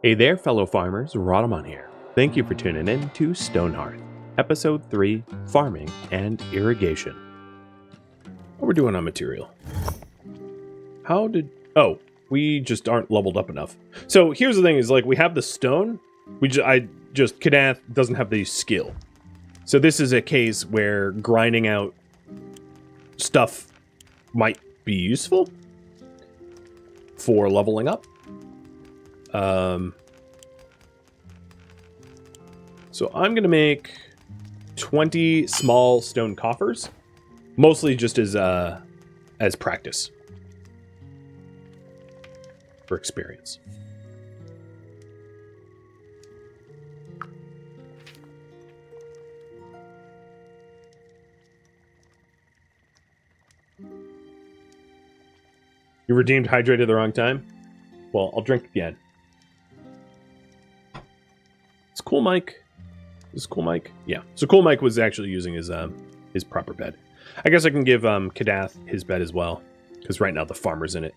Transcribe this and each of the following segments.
Hey there, fellow farmers, Rhadamant here. Thank you for tuning in to Stonehearth, Episode 3, Farming and Irrigation. What we're doing on material. Oh, we just aren't leveled up enough. So here's the thing is, like, we have the stone, Kadath doesn't have the skill. So this is a case where grinding out stuff might be useful for leveling up. So I'm going to make 20 small stone coffers, mostly just as practice for experience. You redeemed hydrated the wrong time? Well, I'll drink again. It's Cool Mike. Is Cool Mike? Yeah. So Cool Mike was actually using his proper bed. I guess I can give Kadath his bed as well, because right now the farmer's in it.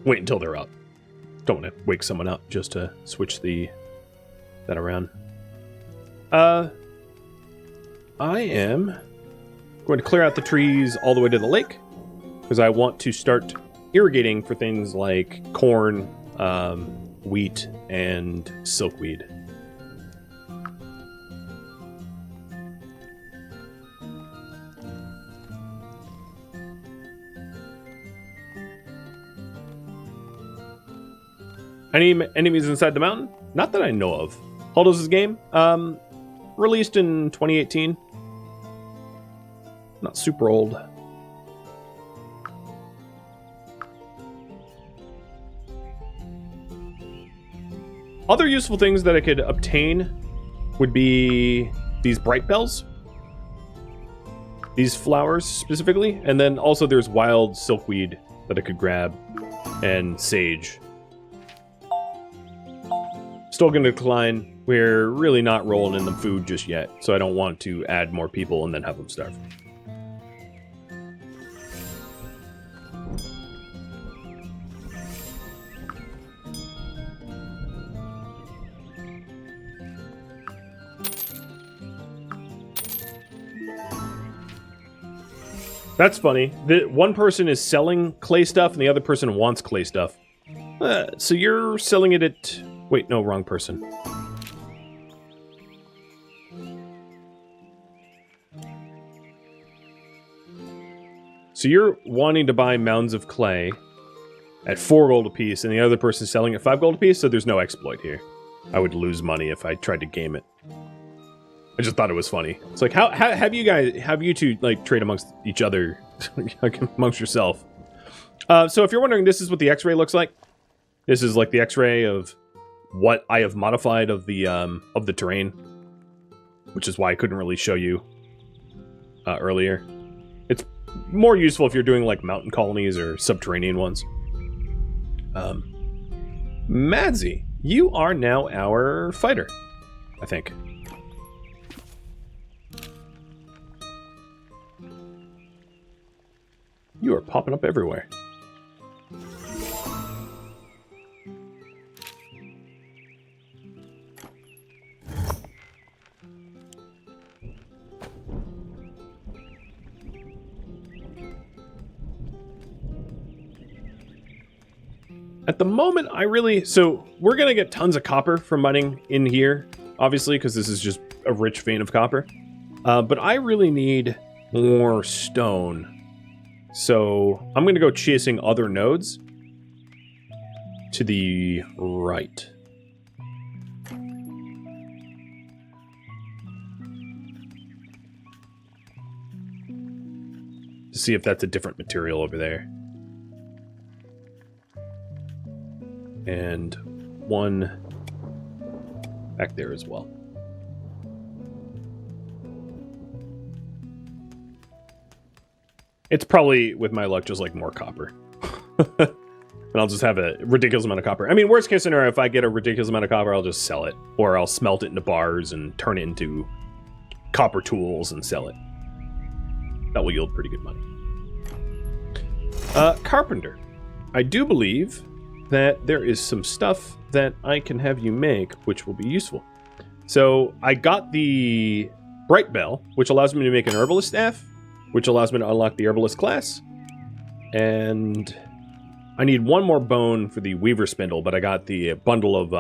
Wait until they're up. Don't want to wake someone up just to switch that around. I am going to clear out the trees all the way to the lake, because I want to start irrigating for things like corn, wheat, and silkweed. Any enemies inside the mountain? Not that I know of. How old is this game? Released in 2018. Not super old. Other useful things that I could obtain would be these bright bells. These flowers specifically. And then also there's wild silkweed that I could grab. And sage. Still going to decline. We're really not rolling in the food just yet, so I don't want to add more people and then have them starve. That's funny. One person is selling clay stuff and the other person wants clay stuff. So you're selling it at... Wait, no, wrong person. So you're wanting to buy mounds of clay at 4 gold apiece, and the other person's selling at 5 gold apiece, so there's no exploit here. I would lose money if I tried to game it. I just thought it was funny. It's like, how have you two, like, trade amongst each other, amongst yourself? So if you're wondering, this is what the X-ray looks like. This is like the X-ray of what I have modified of the terrain, which is why I couldn't really show you earlier. It's more useful if you're doing like mountain colonies or subterranean ones. Madsy, you are now our fighter, I think. You are popping up everywhere. At the moment, so we're going to get tons of copper from mining in here, obviously, because this is just a rich vein of copper. But I really need more stone. So I'm going to go chasing other nodes to the right. To see if that's a different material over there. And one back there as well. It's probably, with my luck, just like more copper. And I'll just have a ridiculous amount of copper. I mean, worst case scenario, if I get a ridiculous amount of copper, I'll just sell it. Or I'll smelt it into bars and turn it into copper tools and sell it. That will yield pretty good money. Carpenter. I do believe that there is some stuff that I can have you make, which will be useful. So I got the Bright Bell, which allows me to make an herbalist staff, which allows me to unlock the herbalist class. And I need one more bone for the weaver spindle, but I got the bundle of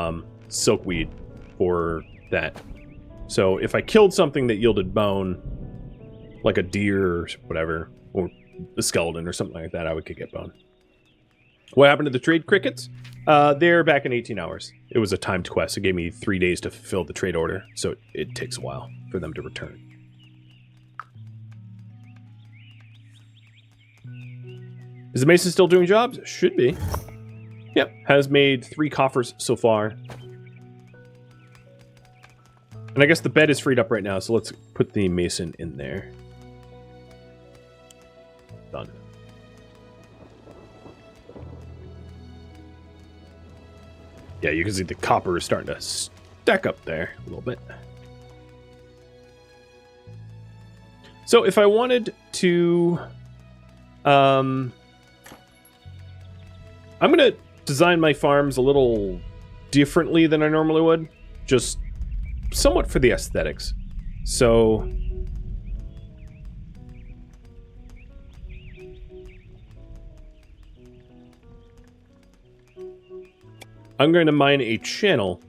silkweed for that. So if I killed something that yielded bone, like a deer or whatever, or a skeleton or something like that, I would get bone. What happened to the trade crickets? They're back in 18 hours. It was a timed quest. It gave me 3 days to fulfill the trade order, so it takes a while for them to return. Is the mason still doing jobs? Should be. Yep, has made 3 coffers so far. And I guess the bed is freed up right now, so let's put the mason in there. Done. Yeah, you can see the copper is starting to stack up there a little bit. So if I wanted to... I'm going to design my farms a little differently than I normally would. Just somewhat for the aesthetics. So... I'm going to mine a channel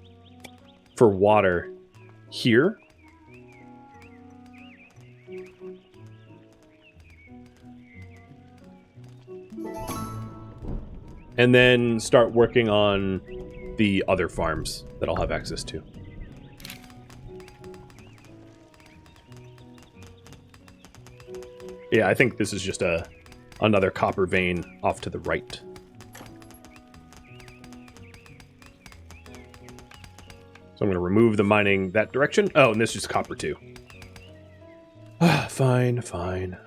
for water here. And then start working on the other farms that I'll have access to. Yeah, I think this is just another copper vein off to the right. So I'm going to remove the mining that direction. Oh, and this is copper too. Fine, fine.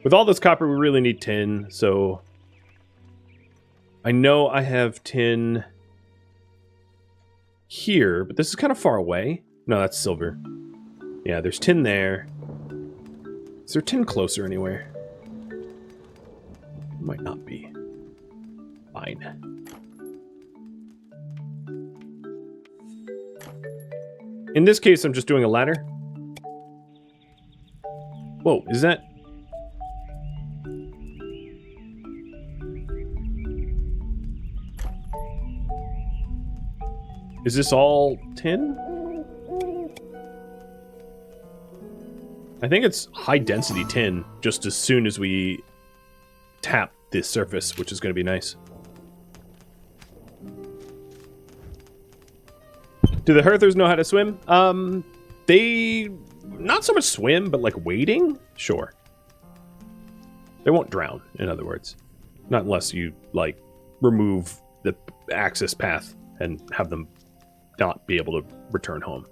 With all this copper, we really need tin, so... I know I have tin here, but this is kind of far away. No, that's silver. Yeah, there's tin there. Is there tin closer anywhere? Might not be. Fine. In this case, I'm just doing a ladder. Whoa, is that... Is this all tin? I think it's high density tin just as soon as we tap this surface, which is going to be nice. Do the Hearthers know how to swim? They not so much swim, but like wading? Sure. They won't drown, in other words. Not unless you, like, remove the access path and have them not be able to return home.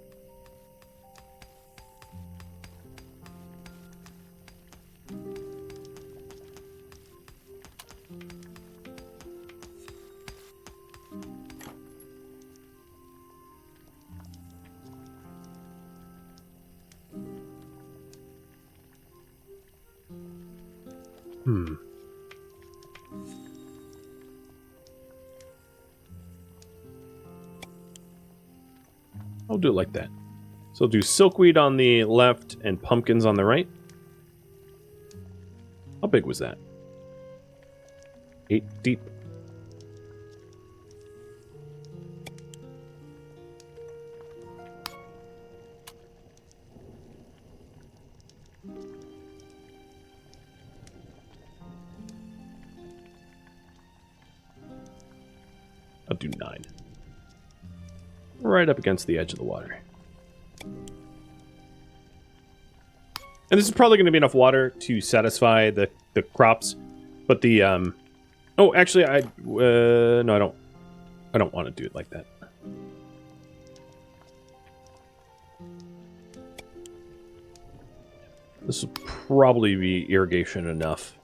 I'll do it like that. So I'll do silkweed on the left and pumpkins on the right. How big was that? 8 deep. I'll do 9. Right up against the edge of the water. And this is probably going to be enough water to satisfy the crops. But the, oh, actually, no, I don't want to do it like that. This will probably be irrigation enough.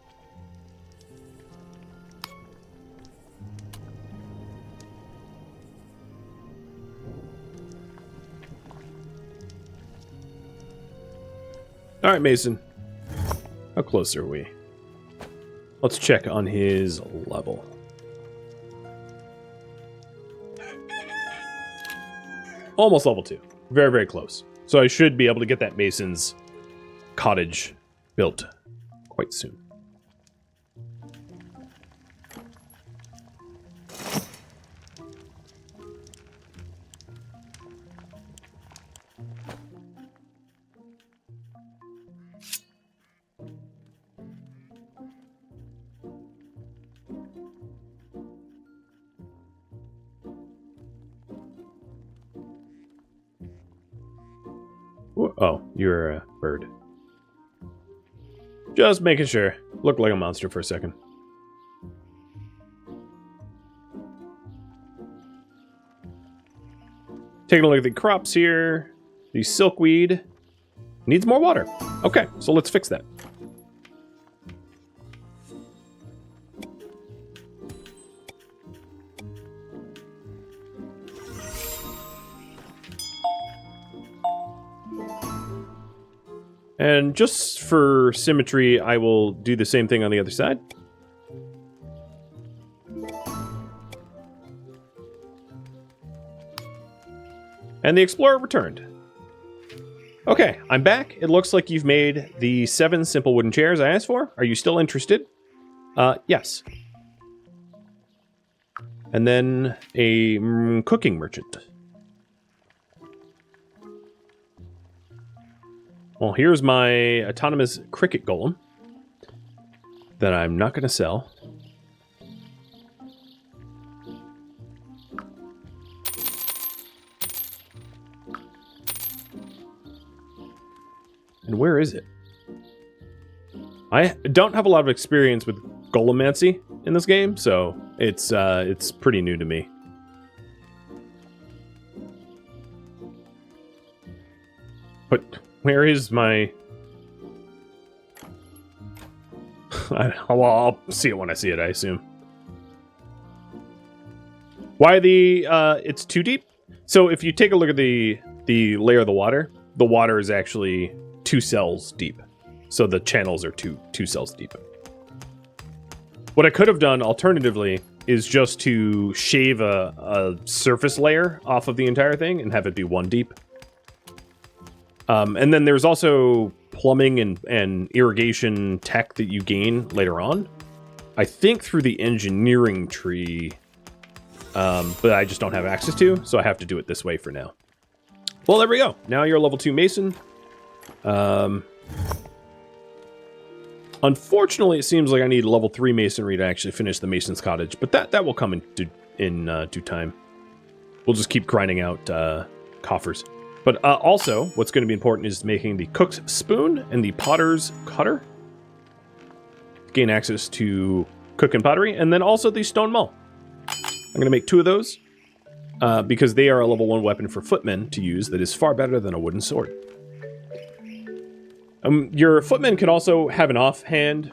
All right, Mason. How close are we? Let's check on his level. Almost level 2. Very, very close. So I should be able to get that Mason's cottage built quite soon. Oh, you're a bird. Just making sure. Looked like a monster for a second. Taking a look at the crops here. The silkweed needs more water. Okay, so let's fix that. And just for symmetry, I will do the same thing on the other side. And the explorer returned. Okay, I'm back. It looks like you've made the 7 simple wooden chairs I asked for. Are you still interested? Yes. And then a cooking merchant. Well, here's my autonomous cricket golem that I'm not going to sell. And where is it? I don't have a lot of experience with golemancy in this game, so it's pretty new to me. But where is my... well, I'll see it when I see it, I assume. Why it's too deep? So if you take a look at the layer of the water is actually 2 cells deep. So the channels are two cells deep. What I could have done alternatively is just to shave a surface layer off of the entire thing and have it be 1 deep. And then there's also plumbing and irrigation tech that you gain later on. I think through the engineering tree, but I just don't have access to, so I have to do it this way for now. Well, there we go. Now you're a level 2 mason. Unfortunately, it seems like I need level 3 masonry to actually finish the mason's cottage, but that will come in due time. We'll just keep grinding out coffers. But also, what's going to be important is making the cook's spoon and the potter's cutter. Gain access to cook and pottery, and then also the stone maul. I'm going to make 2 of those, because they are a level 1 weapon for footmen to use that is far better than a wooden sword. Your footmen can also have an offhand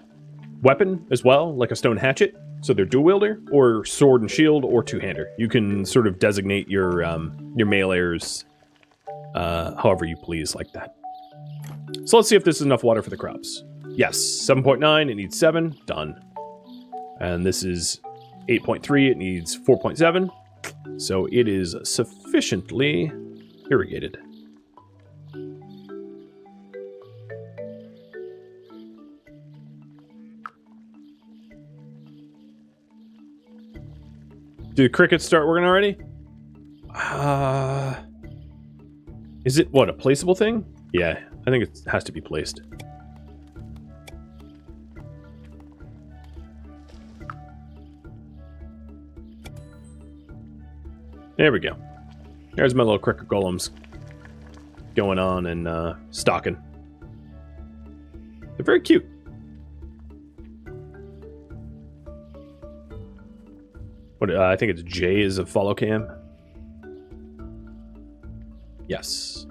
weapon as well, like a stone hatchet, so they're dual wielder, or sword and shield, or 2-hander. You can sort of designate your meleeers however you please, like that. So let's see if this is enough water for the crops. Yes, 7.9, it needs 7, done. And this is 8.3, it needs 4.7. So it is sufficiently irrigated. Do the crickets start working already? Is it, what, a placeable thing? Yeah, I think it has to be placed. There we go. There's my little cricket golems going on and stalking. They're very cute. What, I think it's J is a follow cam. Yes.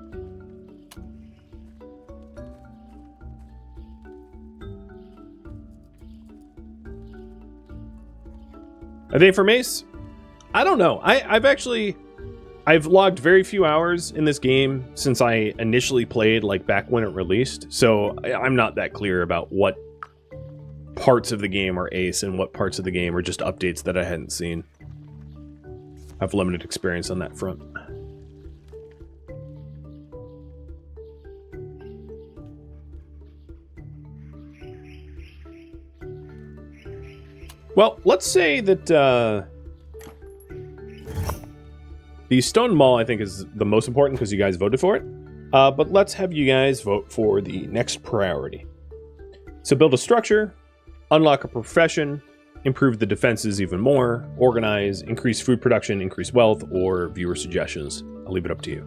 Are they for Mace? I don't know. I've logged very few hours in this game since I initially played, like back when it released. So I'm not that clear about what parts of the game are Ace and what parts of the game are just updates that I hadn't seen. I have limited experience on that front. Well, let's say that the Stone Mall, I think, is the most important because you guys voted for it. But let's have you guys vote for the next priority. So build a structure, unlock a profession, improve the defenses even more, organize, increase food production, increase wealth, or viewer suggestions. I'll leave it up to you.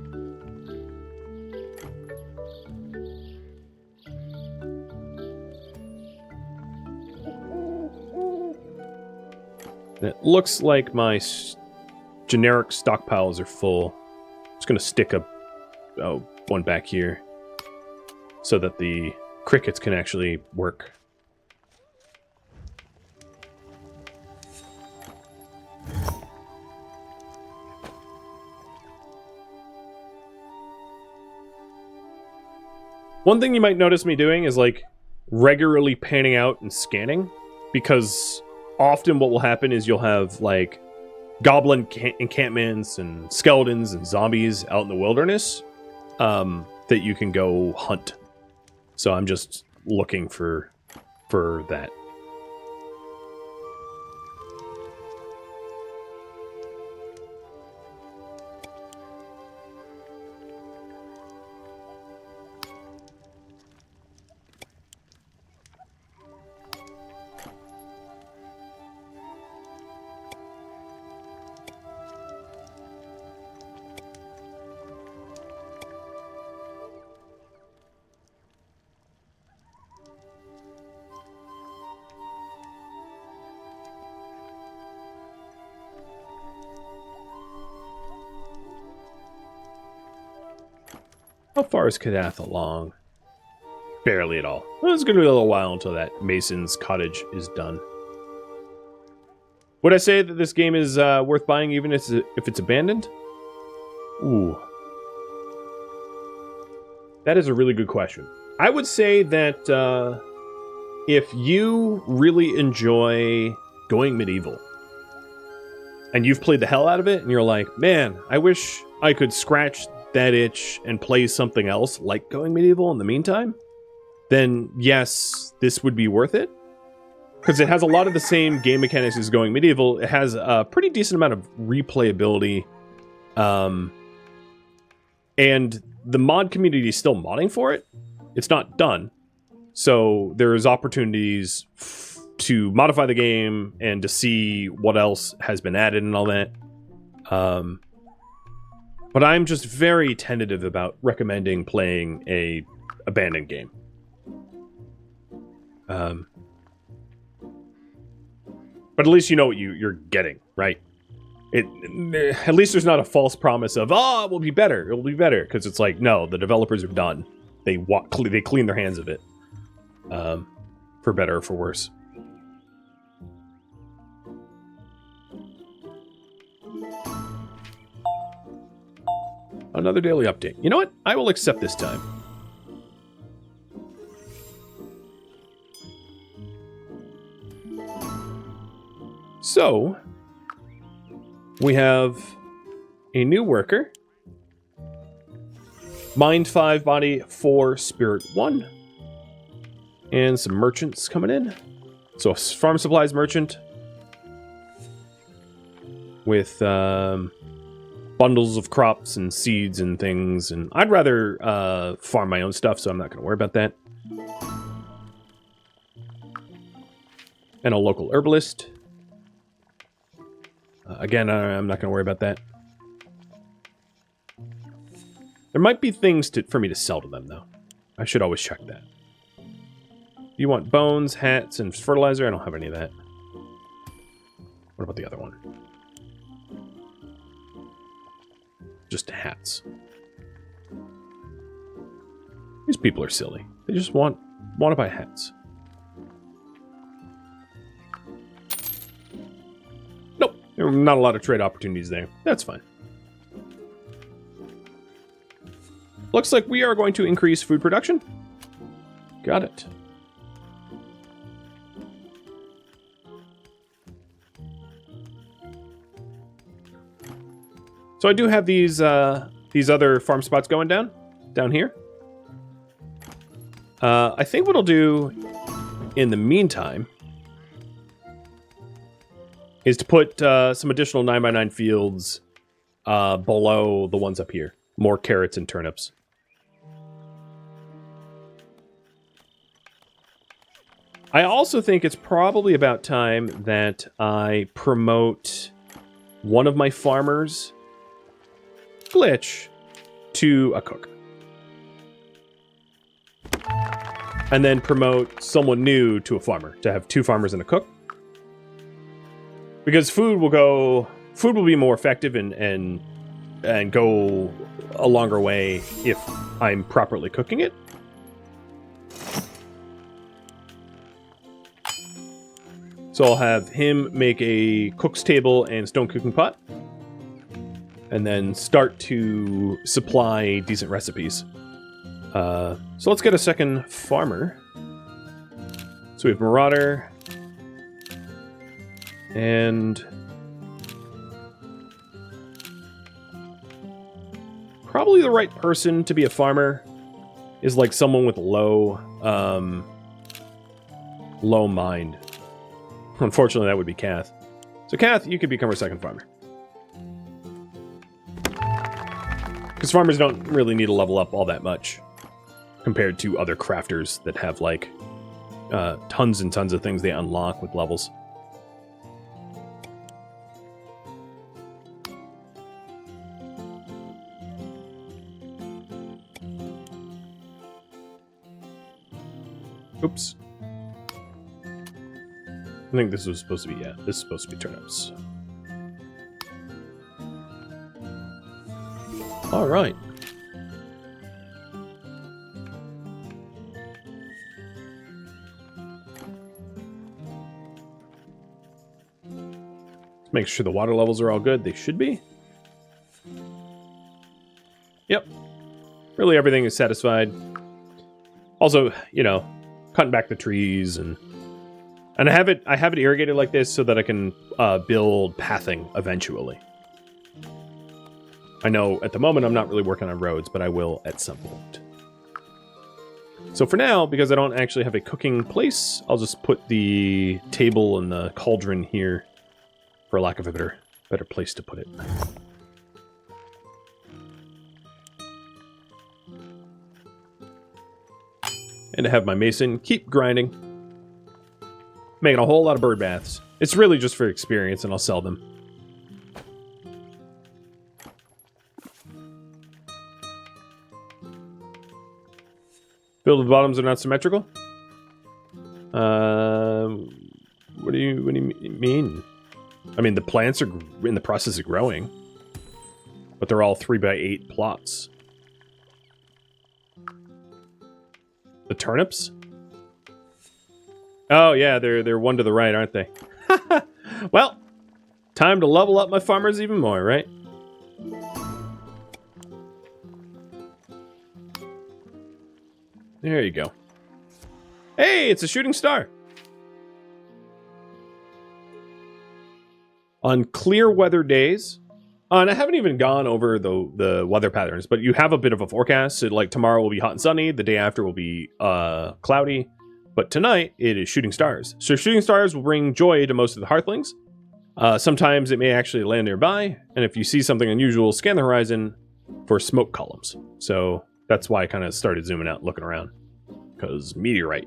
And it looks like my generic stockpiles are full. I'm just going to stick one back here so that the crickets can actually work. One thing you might notice me doing is like regularly panning out and scanning, because often what will happen is you'll have like goblin encampments and skeletons and zombies out in the wilderness that you can go hunt. So I'm just looking for that. How far is Kadath along? Barely at all. Well, it's going to be a little while until that Mason's cottage is done. Would I say that this game is worth buying even if it's abandoned? Ooh. That is a really good question. I would say that if you really enjoy going medieval and you've played the hell out of it and you're like, man, I wish I could scratch that itch and play something else like going medieval in the meantime, then yes, this would be worth it. Because it has a lot of the same game mechanics as going medieval. It has a pretty decent amount of replayability. And the mod community is still modding for it. It's not done. So there's opportunities to modify the game and to see what else has been added and all that. But I'm just very tentative about recommending playing a abandoned game. But at least you know what you're getting, right? At least there's not a false promise of, oh, it will be better. It will be better. Because it's like, no, the developers are done. They clean their hands of it. For better or for worse. Another daily update. You know what? I will accept this time. So, we have a new worker. Mind 5, body 4, spirit 1. And some merchants coming in. So, a farm supplies merchant. With bundles of crops and seeds and things. And I'd rather farm my own stuff, so I'm not going to worry about that. And a local herbalist. Again, I'm not going to worry about that. There might be things for me to sell to them, though. I should always check that. You want bones, hats, and fertilizer? I don't have any of that. What about the other one? Just hats. These people are silly. They just want to buy hats. There are not a lot of trade opportunities there. That's fine. Looks like we are going to increase food production. Got it. So I do have these other farm spots going down here. I think what I'll do in the meantime is to put some additional 9x9 fields below the ones up here. More carrots and turnips. I also think it's probably about time that I promote one of my farmers, Glitch, to a cook. And then promote someone new to a farmer, to have 2 farmers and a cook. Because food will be more effective and go a longer way if I'm properly cooking it. So I'll have him make a cook's table and stone cooking pot. And then start to supply decent recipes. So let's get a second farmer. So we have Marauder. And probably the right person to be a farmer is like someone with low mind. Unfortunately, that would be Kath. So Kath, you could become our second farmer. Because farmers don't really need to level up all that much compared to other crafters that have like tons and tons of things they unlock with levels. Oops. I think this was supposed to be, yeah, this is supposed to be turnips. All right. Let's make sure the water levels are all good. They should be. Yep. Really everything is satisfied. Also, you know, cutting back the trees and I have it irrigated like this so that I can build pathing eventually. I know at the moment I'm not really working on roads, but I will at some point. So for now, because I don't actually have a cooking place, I'll just put the table and the cauldron here for lack of a better place to put it. And to have my mason keep grinding. Making a whole lot of bird baths. It's really just for experience, and I'll sell them. Build the bottoms are not symmetrical? What do you mean? I mean, the plants are in the process of growing. But they're all 3x8 plots. The turnips? Oh, yeah, they're one to the right, aren't they? Well, time to level up my farmers even more, right? There you go. Hey, it's a shooting star! On clear weather days, and I haven't even gone over the weather patterns, but you have a bit of a forecast. So, like, tomorrow will be hot and sunny, the day after will be cloudy. But tonight, it is shooting stars. So shooting stars will bring joy to most of the Hearthlings. Sometimes it may actually land nearby, and if you see something unusual, scan the horizon for smoke columns. So that's why I kind of started zooming out, looking around. Because meteorite.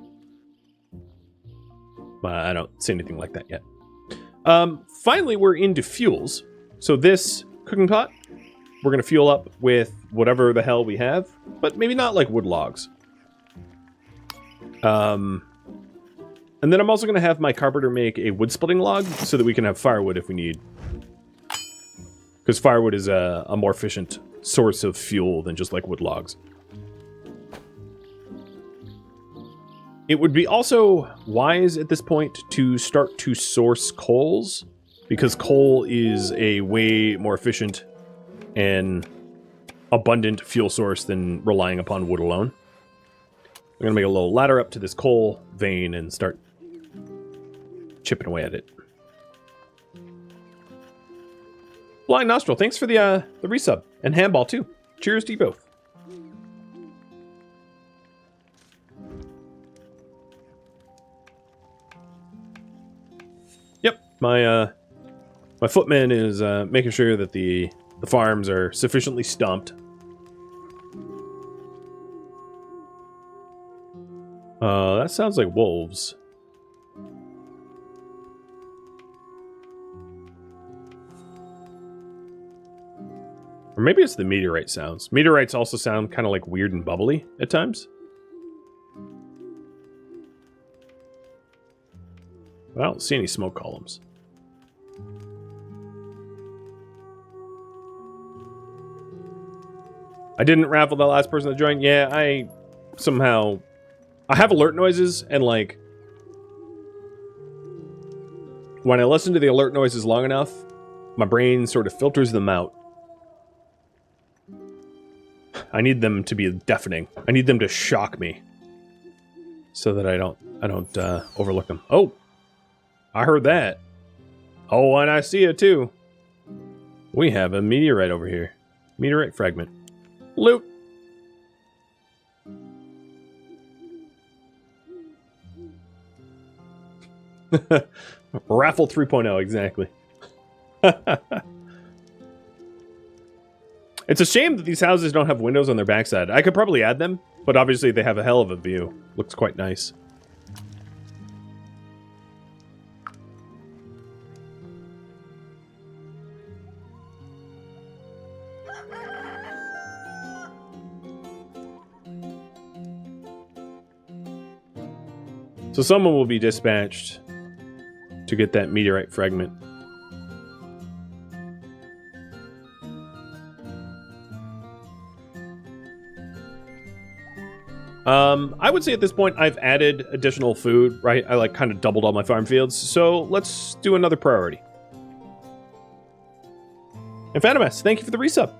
But I don't see anything like that yet. Finally, we're into fuels. So this cooking pot, we're going to fuel up with whatever the hell we have, but maybe not like wood logs. And then I'm also going to have my carpenter make a wood splitting log so that we can have firewood if we need. Because firewood is a more efficient source of fuel than just like wood logs. It would be also wise at this point to start to source coals, because coal is a way more efficient and abundant fuel source than relying upon wood alone. I'm going to make a little ladder up to this coal vein and start chipping away at it. Flying Nostril, thanks for the resub. And Handball, too. Cheers to you both. Yep, my footman is making sure that the farms are sufficiently stumped. That sounds like wolves. Or maybe it's the meteorite sounds. Meteorites also sound kind of like weird and bubbly at times. But I don't see any smoke columns. I didn't raffle the last person that joined. Yeah, I have alert noises, and like when I listen to the alert noises long enough, my brain sort of filters them out. I need them to be deafening. I need them to shock me so that I don't overlook them. Oh, I heard that. Oh, and I see it too. We have a meteorite over here. Meteorite fragment. Loot. Raffle 3.0, exactly. It's a shame that these houses don't have windows on their backside. I could probably add them, but obviously they have a hell of a view. Looks quite nice. So someone will be dispatched to get that meteorite fragment. I would say at this point I've added additional food, right? I like kind of doubled all my farm fields, so let's do another priority. And Phantomas, thank you for the resub.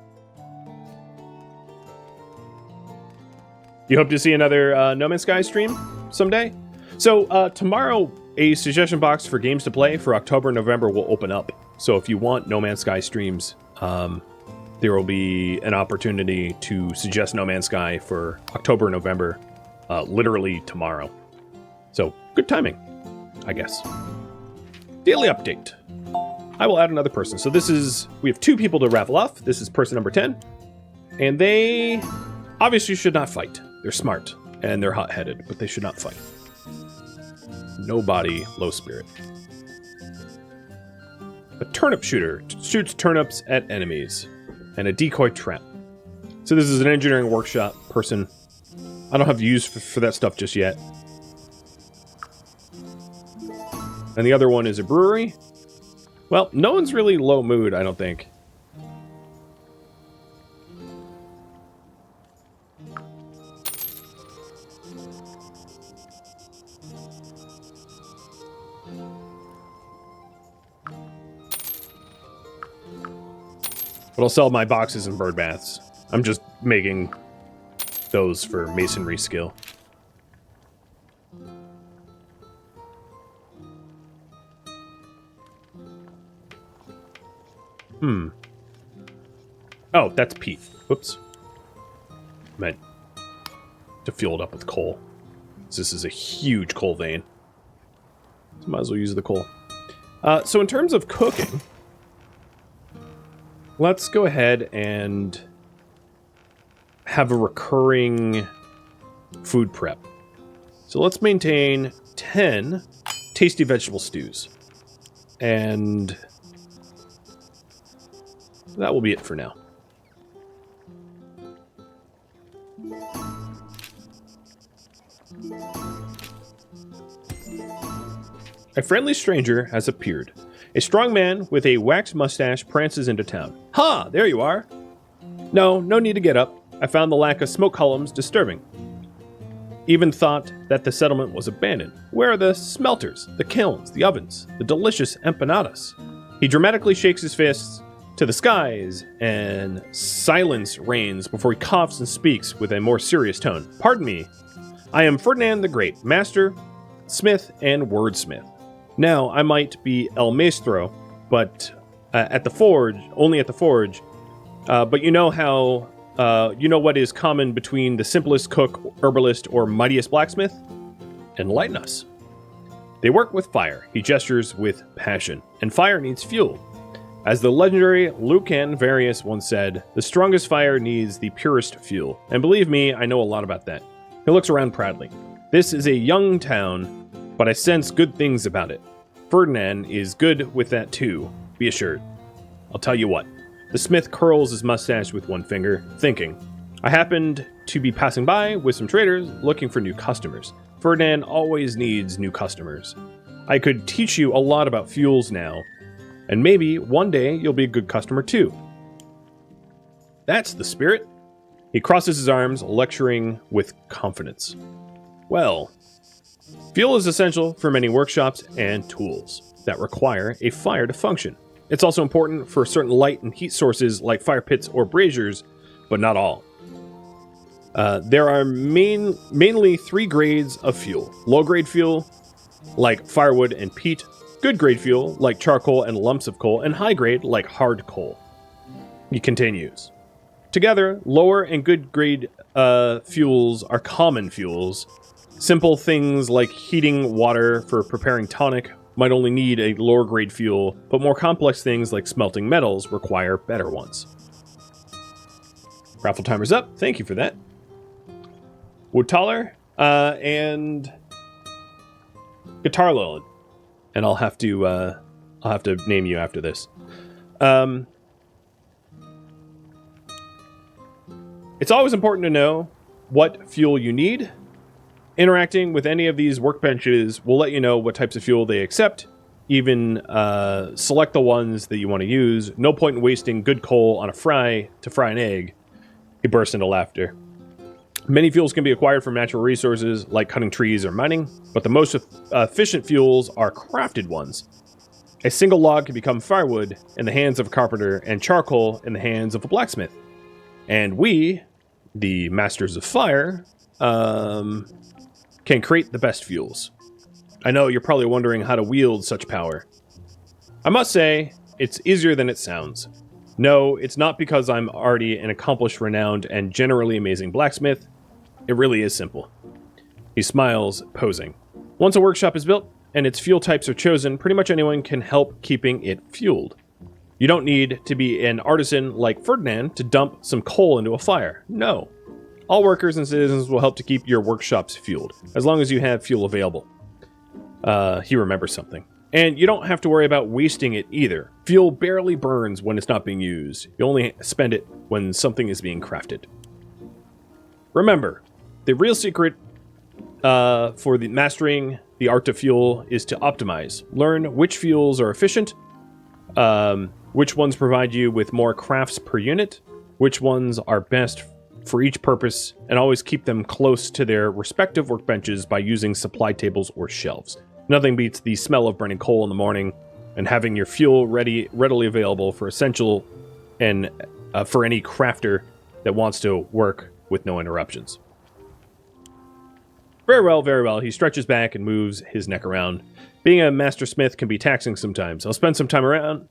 You hope to see another No Man's Sky stream someday? So tomorrow, a suggestion box for games to play for October and November will open up. So if you want No Man's Sky streams, there will be an opportunity to suggest No Man's Sky for October and November, literally tomorrow. So good timing, I guess. Daily update. I will add another person. So we have 2 people to raffle off. This is person number 10. And they obviously should not fight. They're smart and they're hot-headed, but they should not fight. No body, low spirit. A turnip shooter shoots turnips at enemies. And a decoy trap. So this is an engineering workshop person. I don't have use for that stuff just yet. And the other one is a brewery. Well, no one's really low mood, I don't think. But I'll sell my boxes and bird baths. I'm just making those for masonry skill. Oh, that's peat. Whoops. Meant to fuel it up with coal. This is a huge coal vein. So might as well use the coal. So in terms of cooking, let's go ahead and have a recurring food prep. So let's maintain 10 tasty vegetable stews. And that will be it for now. A friendly stranger has appeared. A strong man with a waxed mustache prances into town. Ha! There you are! No need to get up. I found the lack of smoke columns disturbing. Even thought that the settlement was abandoned. Where are the smelters, the kilns, the ovens, the delicious empanadas? He dramatically shakes his fists to the skies, and silence reigns before he coughs and speaks with a more serious tone. Pardon me, I am Ferdinand the Great, master, smith, and wordsmith. Now, I might be El Maestro, but at the forge, only at the forge. But you know how, you know what is common between the simplest cook, herbalist, or mightiest blacksmith? Enlighten us. They work with fire. He gestures with passion, and fire needs fuel. As the legendary Lucan Varius once said, the strongest fire needs the purest fuel. And believe me, I know a lot about that. He looks around proudly. This is a young town, but I sense good things about it. Ferdinand is good with that too, be assured. I'll tell you what. The smith curls his mustache with one finger, thinking. I happened to be passing by with some traders looking for new customers. Ferdinand always needs new customers. I could teach you a lot about fuels now, and maybe one day you'll be a good customer too. That's the spirit. He crosses his arms, lecturing with confidence. Well, fuel is essential for many workshops and tools that require a fire to function. It's also important for certain light and heat sources like fire pits or braziers, but not all. There are mainly 3 grades of fuel. Low-grade fuel, like firewood and peat. Good-grade fuel, like charcoal and lumps of coal. And high-grade, like hard coal. He continues. Together, lower and good-grade fuels are common fuels. Simple things like heating water for preparing tonic might only need a lower-grade fuel, but more complex things like smelting metals require better ones. Raffle timer's up. Thank you for that. Woodtaller and Guitar Lilith. And I'll have to name you after this. It's always important to know what fuel you need. Interacting with any of these workbenches will let you know what types of fuel they accept. Even select the ones that you want to use. No point in wasting good coal on a fry to fry an egg. He burst into laughter. Many fuels can be acquired from natural resources, like cutting trees or mining, but the most efficient fuels are crafted ones. A single log can become firewood in the hands of a carpenter, and charcoal in the hands of a blacksmith. And we, the masters of fire, can create the best fuels. I know you're probably wondering how to wield such power. I must say, it's easier than it sounds. No, it's not because I'm already an accomplished, renowned, and generally amazing blacksmith. It really is simple. He smiles, posing. Once a workshop is built and its fuel types are chosen, pretty much anyone can help keeping it fueled. You don't need to be an artisan like Ferdinand to dump some coal into a fire. No. All workers and citizens will help to keep your workshops fueled, as long as you have fuel available. He remembers something. And you don't have to worry about wasting it either. Fuel barely burns when it's not being used. You only spend it when something is being crafted. Remember, the real secret for the mastering the art of fuel is to optimize. Learn which fuels are efficient, which ones provide you with more crafts per unit, which ones are best for each purpose, and always keep them close to their respective workbenches by using supply tables or shelves. Nothing beats the smell of burning coal in the morning and having your fuel readily available for essential and for any crafter that wants to work with no interruptions. Very well, very well. He stretches back and moves his neck around. Being a master smith can be taxing sometimes. I'll spend some time around,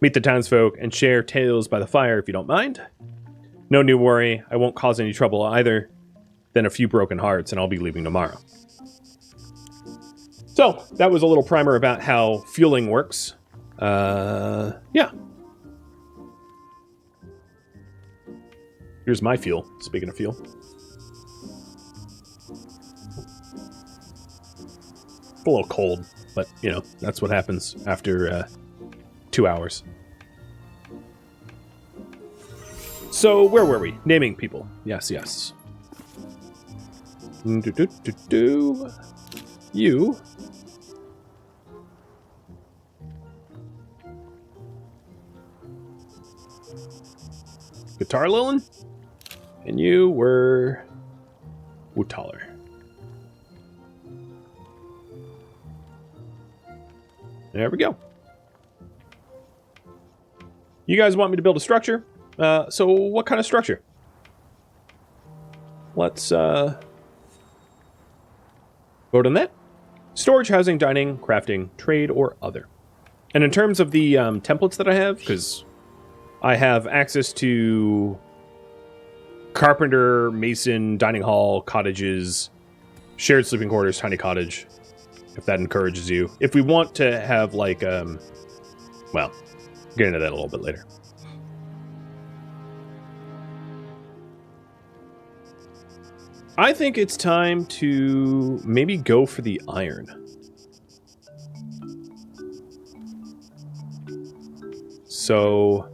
meet the townsfolk, and share tales by the fire if you don't mind. No need to worry, I won't cause any trouble either. Then a few broken hearts, and I'll be leaving tomorrow. So, that was a little primer about how fueling works. Yeah. Here's my fuel, speaking of fuel. It's a little cold, but, you know, that's what happens after 2 hours. So, where were we? Naming people. Yes, yes. You. Guitar Lilin? And you were Woodtaller. There we go. You guys want me to build a structure? So what kind of structure? Let's vote on that. Storage, housing, dining, crafting, trade, or other. And in terms of the templates that I have, because I have access to carpenter, mason, dining hall, cottages, shared sleeping quarters, tiny cottage, if that encourages you. If we want to have, like, well, get into that a little bit later. I think it's time to maybe go for the iron. So,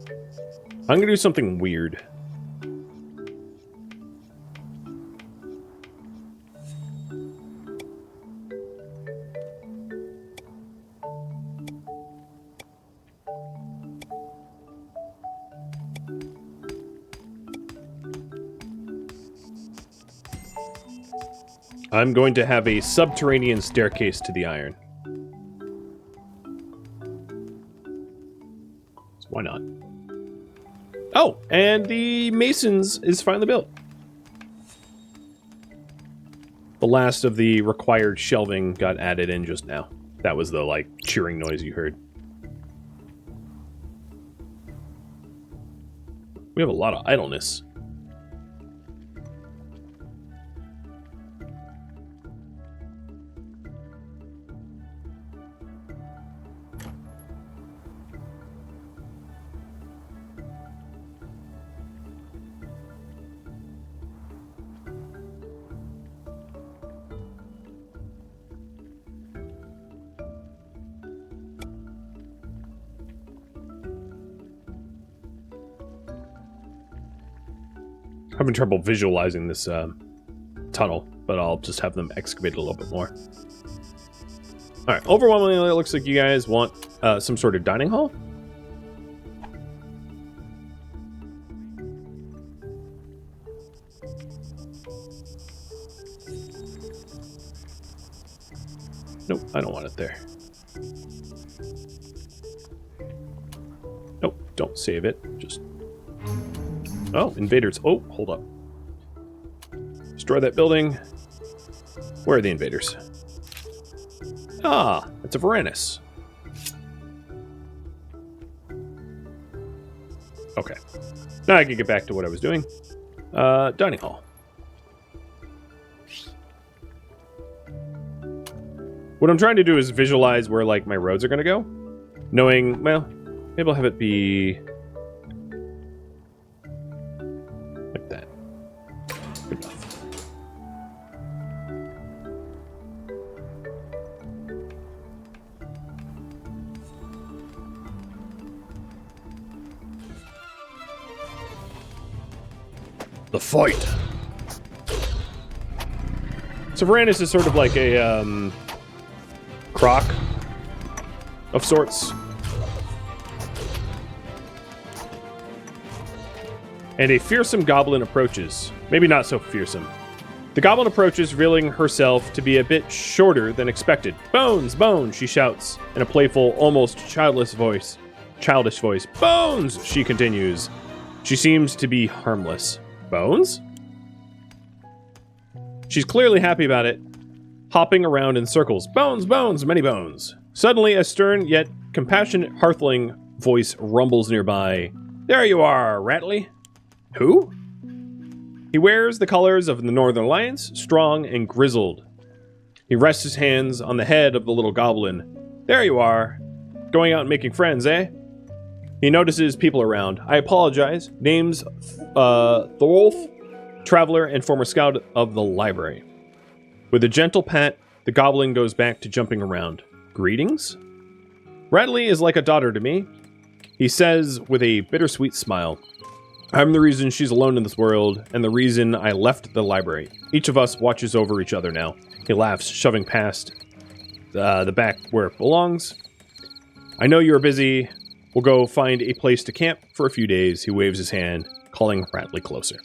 I'm going to do something weird. I'm going to have a subterranean staircase to the iron. So why not? Oh, and the masons is finally built. The last of the required shelving got added in just now. That was the, like, cheering noise you heard. We have a lot of idleness. Having trouble visualizing this tunnel, but I'll just have them excavate it a little bit more. Alright, overwhelmingly it looks like you guys want some sort of dining hall. Nope, I don't want it there. Nope, don't save it, just... Oh, invaders. Oh, hold up. Destroy that building. Where are the invaders? Ah, it's a Varanus. Okay. Now I can get back to what I was doing. Dining hall. What I'm trying to do is visualize where, like, my roads are going to go. Knowing, well, maybe I'll have it be... like that. Good enough. The fight! So Varanus is sort of like a, croc of sorts. And a fearsome goblin approaches. Maybe not so fearsome. The goblin approaches, revealing herself to be a bit shorter than expected. Bones! Bones! She shouts in a playful, almost childish voice. Bones! She continues. She seems to be harmless. Bones? She's clearly happy about it, hopping around in circles. Bones, bones, many bones. Suddenly, a stern yet compassionate hearthling voice rumbles nearby. There you are, Ratley. Who? He wears the colors of the Northern Alliance, strong and grizzled. He rests his hands on the head of the little goblin. There you are. Going out and making friends, eh? He notices people around. I apologize. Name's Thorolf, traveler and former scout of the library. With a gentle pat, the goblin goes back to jumping around. Greetings? Radley is like a daughter to me, he says with a bittersweet smile. I'm the reason she's alone in this world, and the reason I left the library. Each of us watches over each other now. He laughs, shoving past the back where it belongs. I know you're busy. We'll go find a place to camp for a few days. He waves his hand, calling Ratley closer.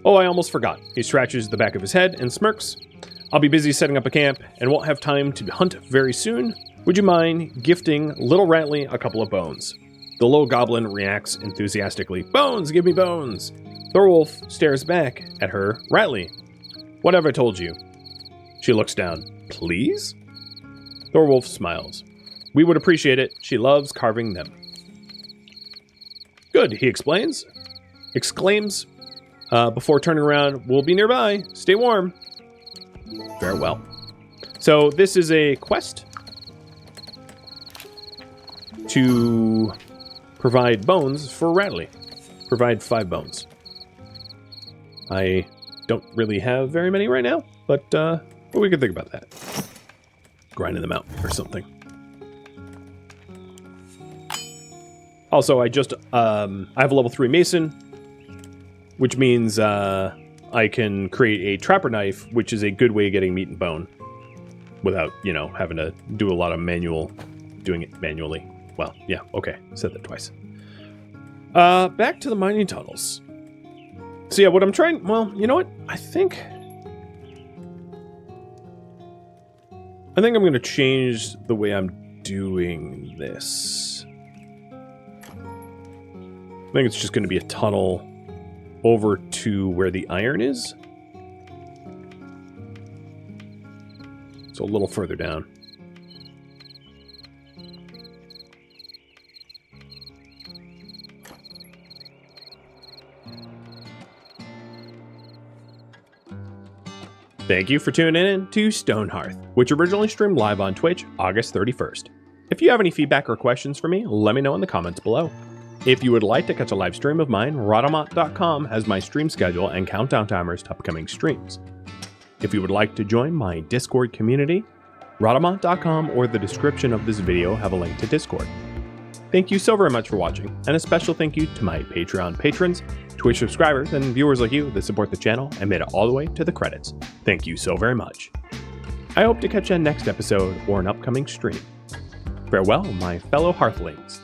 Oh, I almost forgot. He scratches the back of his head and smirks. I'll be busy setting up a camp and won't have time to hunt very soon. Would you mind gifting little Ratley a couple of bones? The little goblin reacts enthusiastically. Bones, give me bones! Thorwolf stares back at her. Rattly, what have I told you? She looks down. Please? Thorwolf smiles. We would appreciate it. She loves carving them. Good, he exclaims, before turning around. We'll be nearby. Stay warm. Farewell. So this is a quest to provide bones for Rattly. Provide 5 bones. I don't really have very many right now, but we can think about that. Grinding them out or something. Also, I have a level 3 mason, which means I can create a trapper knife, which is a good way of getting meat and bone without, having to do a lot of doing it manually. Well, yeah, okay, said that twice. Back to the mining tunnels. So yeah, what I'm trying, well, you know what? I think I'm going to change the way I'm doing this. I think it's just going to be a tunnel over to where the iron is. So a little further down. Thank you for tuning in to Stonehearth, which originally streamed live on Twitch August 31st. If you have any feedback or questions for me, let me know in the comments below. If you would like to catch a live stream of mine, Rhadamant.com has my stream schedule and countdown timers to upcoming streams. If you would like to join my Discord community, Rhadamant.com or the description of this video have a link to Discord. Thank you so very much for watching, and a special thank you to my Patreon patrons, Twitch subscribers, and viewers like you that support the channel and made it all the way to the credits. Thank you so very much. I hope to catch you in next episode or an upcoming stream. Farewell, my fellow Hearthlings.